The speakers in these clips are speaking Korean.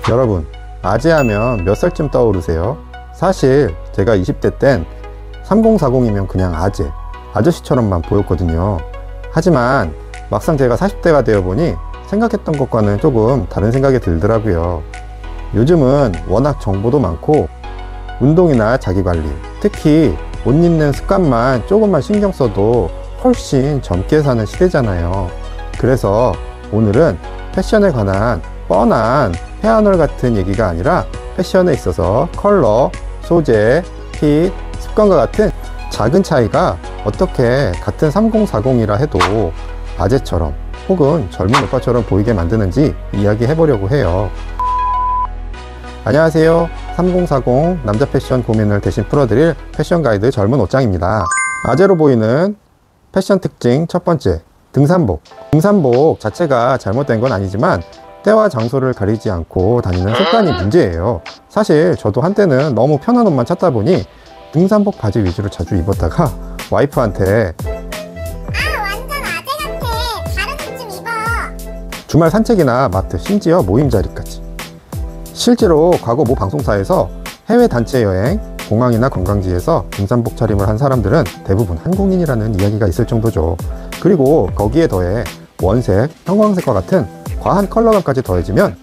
여러분, 아재 하면 몇 살쯤 떠오르세요? 사실 제가 20대 땐 3040이면 그냥 아저씨처럼만 보였거든요. 하지만 막상 제가 40대가 되어 보니 생각했던 것과는 조금 다른 생각이 들더라고요. 요즘은 워낙 정보도 많고 운동이나 자기관리, 특히 옷 입는 습관만 조금만 신경 써도 훨씬 젊게 사는 시대잖아요. 그래서 오늘은 패션에 관한 뻔한 페아널 같은 얘기가 아니라 패션에 있어서 컬러, 소재, 핏, 습관과 같은 작은 차이가 어떻게 같은 3040이라 해도 아재처럼 혹은 젊은 오빠처럼 보이게 만드는지 이야기해 보려고 해요. 안녕하세요. 3040 남자 패션 고민을 대신 풀어드릴 패션 가이드 젊은 옷장입니다. 아재로 보이는 패션 특징 첫 번째, 등산복. 등산복 자체가 잘못된 건 아니지만 때와 장소를 가리지 않고 다니는 습관이 문제예요. 사실 저도 한때는 너무 편한 옷만 찾다 보니 등산복 바지 위주로 자주 입었다가 와이프한테 완전 아재 같아. 다른 옷 좀 입어. 주말 산책이나 마트, 심지어 모임 자리까지. 실제로 과거 모 방송사에서 해외 단체 여행, 공항이나 관광지에서 등산복 차림을 한 사람들은 대부분 한국인이라는 이야기가 있을 정도죠. 그리고 거기에 더해 원색, 형광색과 같은 과한 컬러감까지 더해지면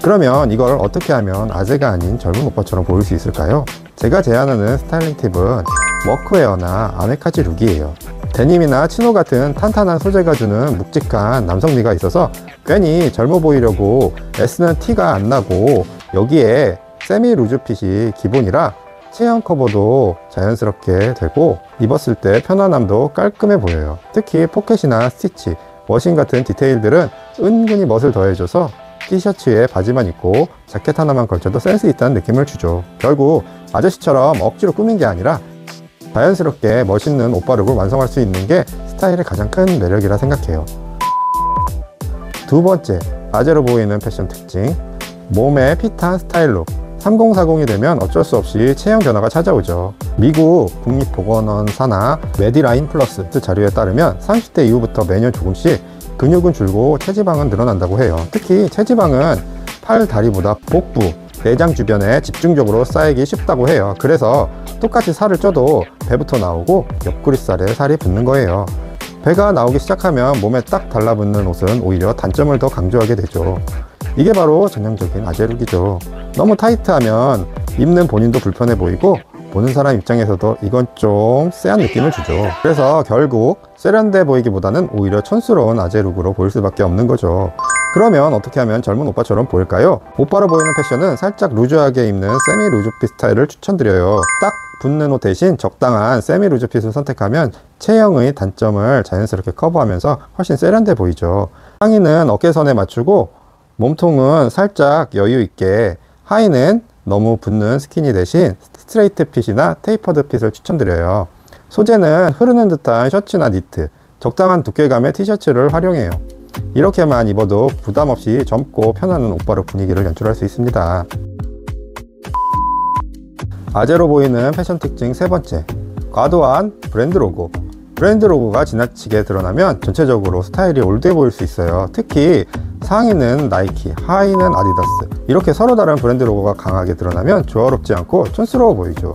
그러면 이걸 어떻게 하면 아재가 아닌 젊은 오빠처럼 보일 수 있을까요? 제가 제안하는 스타일링 팁은 워크웨어나 아메카지 룩이에요. 데님이나 치노 같은 탄탄한 소재가 주는 묵직한 남성미가 있어서 괜히 젊어 보이려고 애쓰는 티가 안 나고, 여기에 세미 루즈 핏이 기본이라 체형 커버도 자연스럽게 되고 입었을 때 편안함도 깔끔해 보여요. 특히 포켓이나 스티치, 워싱 같은 디테일들은 은근히 멋을 더해줘서 티셔츠에 바지만 입고 자켓 하나만 걸쳐도 센스 있다는 느낌을 주죠. 결국 아저씨처럼 억지로 꾸민 게 아니라 자연스럽게 멋있는 오빠 룩을 완성할 수 있는 게 스타일의 가장 큰 매력이라 생각해요. 두 번째, 아재로 보이는 패션 특징, 몸에 핏한 스타일 룩. 3040이 되면 어쩔 수 없이 체형 변화가 찾아오죠. 미국 국립보건원사나 메디라인 플러스 자료에 따르면 30대 이후부터 매년 조금씩 근육은 줄고 체지방은 늘어난다고 해요. 특히 체지방은 팔, 다리보다 복부, 내장 주변에 집중적으로 쌓이기 쉽다고 해요. 그래서 똑같이 살을 쪄도 배부터 나오고 옆구리살에 살이 붙는 거예요. 배가 나오기 시작하면 몸에 딱 달라붙는 옷은 오히려 단점을 더 강조하게 되죠. 이게 바로 전형적인 아재룩이죠. 너무 타이트하면 입는 본인도 불편해 보이고 보는 사람 입장에서도 이건 좀 쎄한 느낌을 주죠. 그래서 결국 세련돼 보이기보다는 오히려 촌스러운 아재룩으로 보일 수밖에 없는 거죠. 그러면 어떻게 하면 젊은 오빠처럼 보일까요? 오빠로 보이는 패션은 살짝 루즈하게 입는 세미 루즈핏 스타일을 추천드려요. 딱 붙는 옷 대신 적당한 세미 루즈핏을 선택하면 체형의 단점을 자연스럽게 커버하면서 훨씬 세련돼 보이죠. 상의는 어깨선에 맞추고 몸통은 살짝 여유 있게, 하의는 너무 붙는 스키니 대신 스트레이트 핏이나 테이퍼드 핏을 추천드려요. 소재는 흐르는 듯한 셔츠나 니트, 적당한 두께감의 티셔츠를 활용해요. 이렇게만 입어도 부담 없이 젊고 편안한 오빠룩 분위기를 연출할 수 있습니다. 아재로 보이는 패션 특징 세 번째, 과도한 브랜드 로고. 브랜드 로고가 지나치게 드러나면 전체적으로 스타일이 올드해 보일 수 있어요. 특히 상의는 나이키, 하의는 아디다스, 이렇게 서로 다른 브랜드 로고가 강하게 드러나면 조화롭지 않고 촌스러워 보이죠.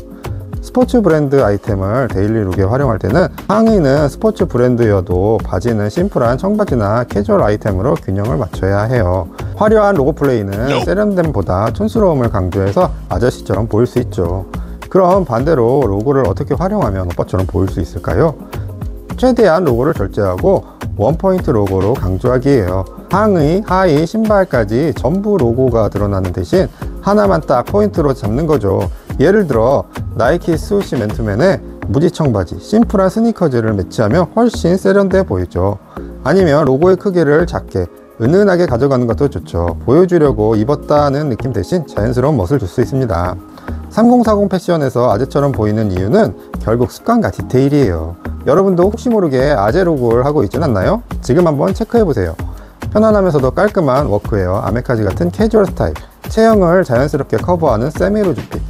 스포츠 브랜드 아이템을 데일리 룩에 활용할 때는 상의는 스포츠 브랜드여도 바지는 심플한 청바지나 캐주얼 아이템으로 균형을 맞춰야 해요. 화려한 로고 플레이는 세련됨보다 촌스러움을 강조해서 아저씨처럼 보일 수 있죠. 그럼 반대로 로고를 어떻게 활용하면 오빠처럼 보일 수 있을까요? 최대한 로고를 절제하고 원포인트 로고로 강조하기예요. 상의, 하의, 신발까지 전부 로고가 드러나는 대신 하나만 딱 포인트로 잡는 거죠. 예를 들어 나이키 스우시 맨투맨에 무지 청바지, 심플한 스니커즈를 매치하면 훨씬 세련돼 보이죠. 아니면 로고의 크기를 작게, 은은하게 가져가는 것도 좋죠. 보여주려고 입었다는 느낌 대신 자연스러운 멋을 줄 수 있습니다. 3040 패션에서 아재처럼 보이는 이유는 결국 습관과 디테일이에요. 여러분도 혹시 모르게 아재 룩을 하고 있진 않나요? 지금 한번 체크해보세요. 편안하면서도 깔끔한 워크웨어, 아메카지 같은 캐주얼 스타일, 체형을 자연스럽게 커버하는 세미 루즈 핏,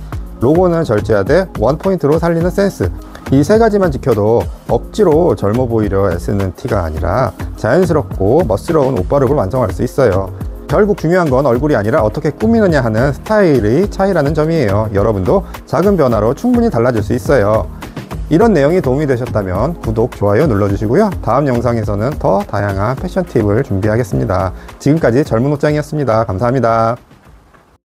로고는 절제하되 원포인트로 살리는 센스, 이 세 가지만 지켜도 억지로 젊어 보이려 애쓰는 티가 아니라 자연스럽고 멋스러운 오빠룩을 완성할 수 있어요. 결국 중요한 건 얼굴이 아니라 어떻게 꾸미느냐 하는 스타일의 차이라는 점이에요. 여러분도 작은 변화로 충분히 달라질 수 있어요. 이런 내용이 도움이 되셨다면 구독, 좋아요 눌러주시고요. 다음 영상에서는 더 다양한 패션 팁을 준비하겠습니다. 지금까지 젊은 옷장이었습니다. 감사합니다.